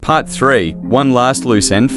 Part 3, one last loose end.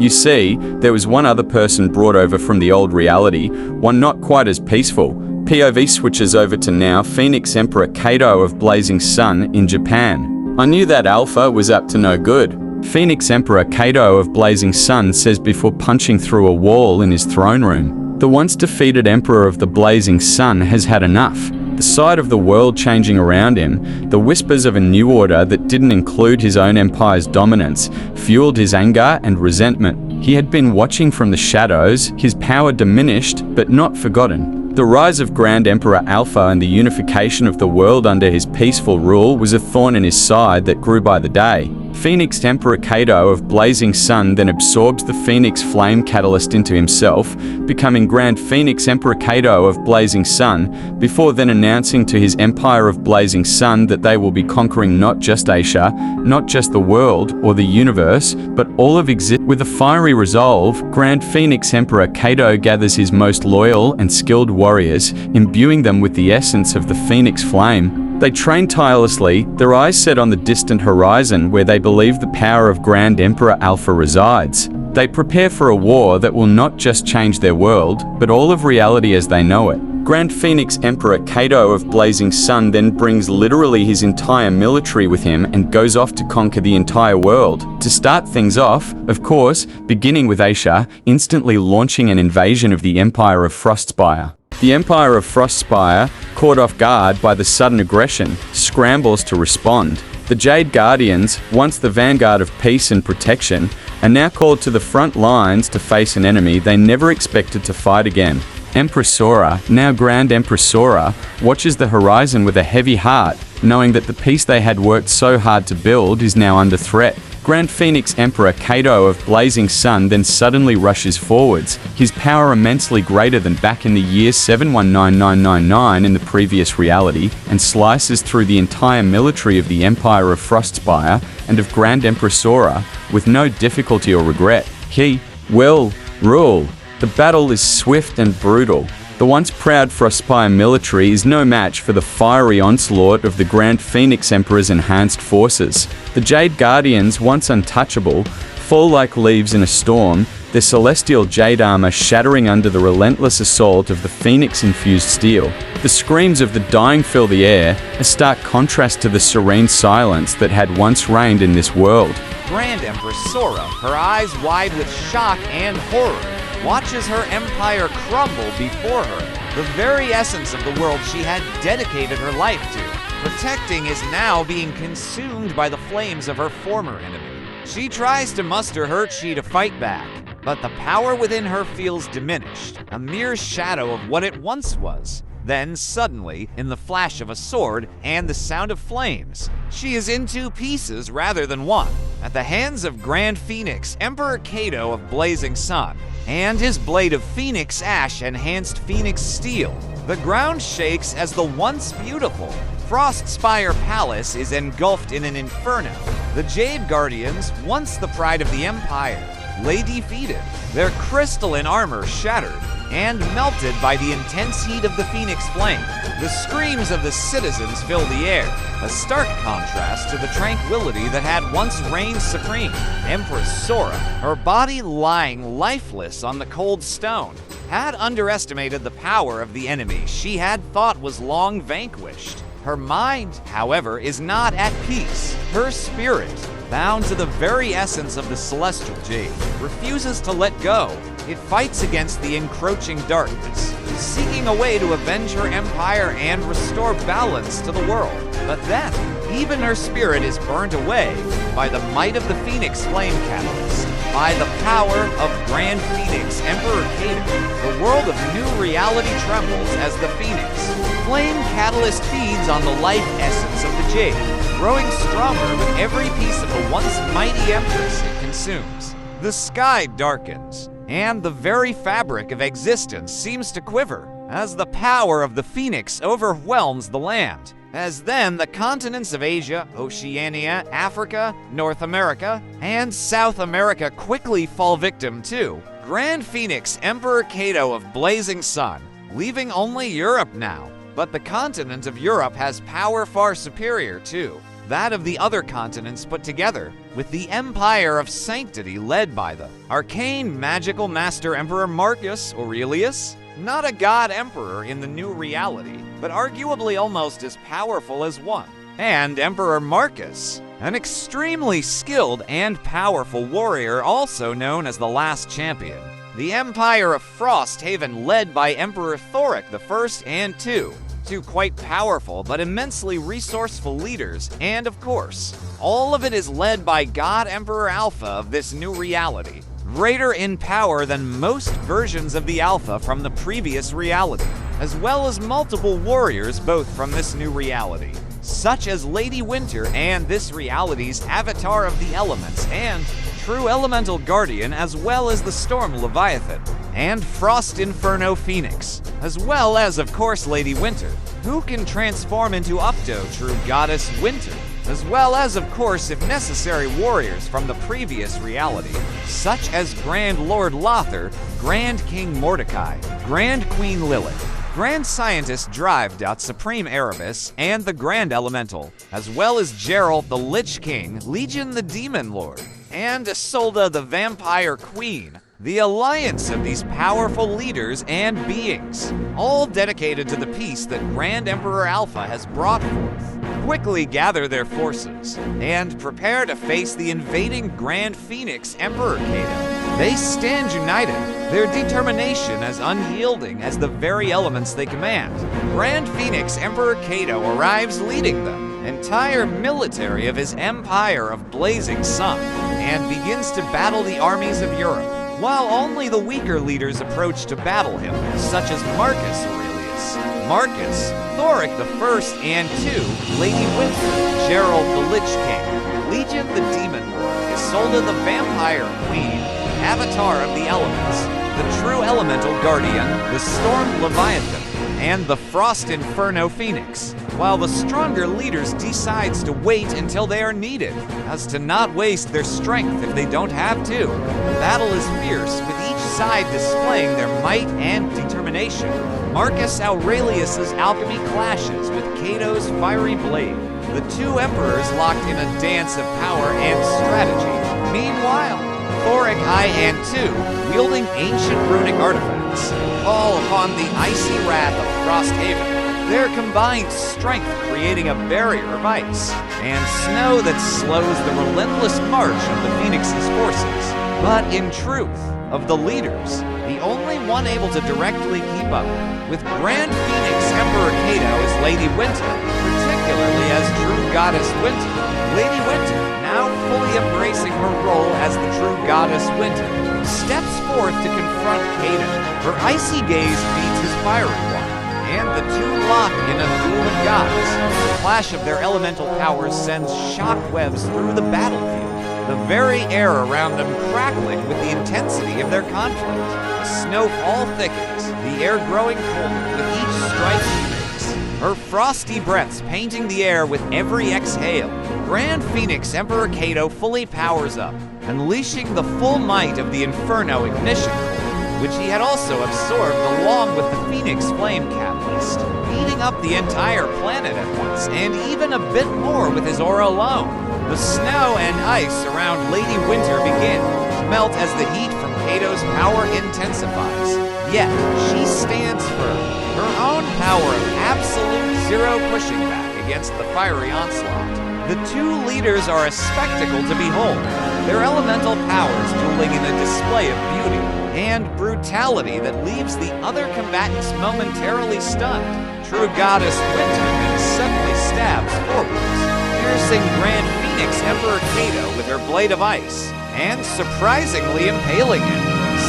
You see, there was one other person brought over from the old reality, one not quite as peaceful. POV switches over to now Phoenix Emperor Kato of Blazing Sun in Japan. I knew that Alpha was up to no good. Phoenix Emperor Kato of Blazing Sun says before punching through a wall in his throne room. The once defeated Emperor of the Blazing Sun has had enough. The sight of the world changing around him, the whispers of a new order that didn't include his own empire's dominance, fueled his anger and resentment. He had been watching from the shadows, his power diminished but not forgotten. The rise of Grand Emperor Alpha and the unification of the world under his peaceful rule was a thorn in his side that grew by the day. Phoenix Emperor Kato of Blazing Sun then absorbs the Phoenix Flame catalyst into himself, becoming Grand Phoenix Emperor Kato of Blazing Sun, before then announcing to his Empire of Blazing Sun that they will be conquering not just Asia, not just the world or the universe, but all of existence. With a fiery resolve, Grand Phoenix Emperor Kato gathers his most loyal and skilled warriors, imbuing them with the essence of the Phoenix Flame. They train tirelessly, their eyes set on the distant horizon where they believe the power of Grand Emperor Alpha resides. They prepare for a war that will not just change their world, but all of reality as they know it. Grand Phoenix Emperor Kato of Blazing Sun then brings literally his entire military with him and goes off to conquer the entire world. To start things off, of course, beginning with Asia, instantly launching an invasion of the Empire of Frostspire. The Empire of Frostspire, caught off guard by the sudden aggression, scrambles to respond. The Jade Guardians, once the vanguard of peace and protection, are now called to the front lines to face an enemy they never expected to fight again. Empress Sora, now Grand Empress Sora, watches the horizon with a heavy heart, knowing that the peace they had worked so hard to build is now under threat. Grand Phoenix Emperor Kato of Blazing Sun then suddenly rushes forwards, his power immensely greater than back in the year 719999 in the previous reality, and slices through the entire military of the Empire of Frostspire and of Grand Empress Sora with no difficulty or regret. He will rule. The battle is swift and brutal. The once proud Frostspire military is no match for the fiery onslaught of the Grand Phoenix Emperor's enhanced forces. The Jade Guardians, once untouchable, fall like leaves in a storm, their celestial jade armor shattering under the relentless assault of the Phoenix-infused steel. The screams of the dying fill the air, a stark contrast to the serene silence that had once reigned in this world. Grand Empress Sora, her eyes wide with shock and horror, watches her empire crumble before her. The very essence of the world she had dedicated her life to, protecting, is now being consumed by the flames of her former enemy. She tries to muster her chi to fight back, but the power within her feels diminished, a mere shadow of what it once was. Then, suddenly, in the flash of a sword and the sound of flames, she is in two pieces rather than one, at the hands of Grand Phoenix Emperor Kato of Blazing Sun, and his blade of Phoenix Ash enhanced Phoenix Steel. The ground shakes as the once beautiful Frostspire Palace is engulfed in an inferno. The Jade Guardians, once the pride of the Empire, lay defeated, their crystalline armor shattered and melted by the intense heat of the Phoenix Flame. The screams of the citizens fill the air, a stark contrast to the tranquility that had once reigned supreme. Empress Sora, her body lying lifeless on the cold stone, had underestimated the power of the enemy she had thought was long vanquished. Her mind, however, is not at peace. Her spirit, bound to the very essence of the celestial jade, refuses to let go. It fights against the encroaching darkness, seeking a way to avenge her empire and restore balance to the world. But then, even her spirit is burned away by the might of the Phoenix Flame Catalyst, by the power of Grand Phoenix Emperor Kato. The world of new reality trembles as the Phoenix Flame Catalyst feeds on the life essence of the jade, growing stronger with every piece of the once mighty Empress it consumes. The sky darkens, and the very fabric of existence seems to quiver as the power of the Phoenix overwhelms the land. As then the continents of Asia, Oceania, Africa, North America, and South America quickly fall victim to Grand Phoenix Emperor Kato of Blazing Sun, leaving only Europe now. But the continent of Europe has power far superior to that of the other continents put together, with the Empire of Sanctity led by the arcane magical master Emperor Marcus Aurelius, not a god emperor in the new reality, but arguably almost as powerful as one, and Emperor Marcus, an extremely skilled and powerful warrior also known as the Last Champion. The Empire of Frosthaven led by Emperor Thoric I and II, two quite powerful but immensely resourceful leaders, and of course, all of it is led by God Emperor Alpha of this new reality, greater in power than most versions of the Alpha from the previous reality, as well as multiple warriors both from this new reality, such as Lady Winter and this reality's Avatar of the Elements and True Elemental Guardian, as well as the Storm Leviathan and Frost Inferno Phoenix, as well as, of course, Lady Winter, who can transform into Upto True Goddess Winter, as well as, of course, if necessary, warriors from the previous reality, such as Grand Lord Lothar, Grand King Mordecai, Grand Queen Lilith, Grand Scientist Drive. Supreme Erebus, and the Grand Elemental, as well as Geralt the Lich King, Legion the Demon Lord, and Isolde the Vampire Queen. The alliance of these powerful leaders and beings, all dedicated to the peace that Grand Emperor Alpha has brought forth, quickly gather their forces and prepare to face the invading Grand Phoenix Emperor Cato. They stand united, their determination as unyielding as the very elements they command. Grand Phoenix Emperor Cato arrives leading the entire military of his Empire of Blazing Sun and begins to battle the armies of Europe, while only the weaker leaders approach to battle him, such as Marcus Aurelius, Marcus, Thoric I and II, Lady Winter, Geralt the Lich King, Legion the Demon Lord, Isolde the Vampire Queen, Avatar of the Elements, the True Elemental Guardian, the Storm Leviathan, and the Frost Inferno Phoenix, while the stronger leaders decides to wait until they are needed, as to not waste their strength if they don't have to. The battle is fierce, with each side displaying their might and determination. Marcus Aurelius's alchemy clashes with Cato's fiery blade, the two emperors locked in a dance of power and strategy. Meanwhile, Thoric I and II, wielding ancient runic artifacts, fall upon the icy wrath of Frosthaven, their combined strength creating a barrier of ice and snow that slows the relentless march of the Phoenix's forces. But in truth, of the leaders, the only one able to directly keep up with Grand Phoenix Emperor Cato is Lady Winter, particularly as True Goddess Winter. Lady Winter, now fully embracing her role as the True Goddess Winter, steps forth to confront Cato. Her icy gaze meets his fiery one, and the two lock in a duel of gods. The clash of their elemental powers sends shockwebs through the battlefield, the very air around them crackling with the intensity of their conflict. The snowfall thickens, the air growing colder with each strike she makes, her frosty breaths painting the air with every exhale. Grand Phoenix Emperor Cato fully powers up, unleashing the full might of the Inferno Ignition Core, which he had also absorbed along with the Phoenix Flame Catalyst, heating up the entire planet at once, and even a bit more with his aura alone. The snow and ice around Lady Winter begin to melt as the heat from Cato's power intensifies. Yet, she stands firm, her own power of absolute zero pushing back against the fiery onslaught. The two leaders are a spectacle to behold, their elemental powers dueling in a display of beauty and brutality that leaves the other combatants momentarily stunned. True Goddess Winter then suddenly stabs forwards, piercing Grand Phoenix Emperor Cato with her blade of ice, and surprisingly impaling him,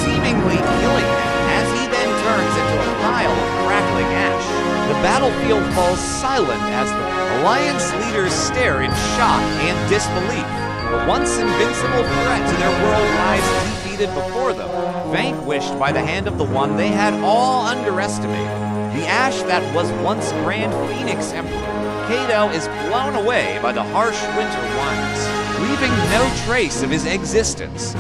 seemingly killing him as he then turns into a pile of crackling ash. The battlefield falls silent as the Alliance leaders stare in shock and disbelief. The once invincible threat to their world lies defeated before them, vanquished by the hand of the one they had all underestimated. The ash that was once Grand Phoenix Emperor, Cato, is blown away by the harsh winter winds, leaving no trace of his existence.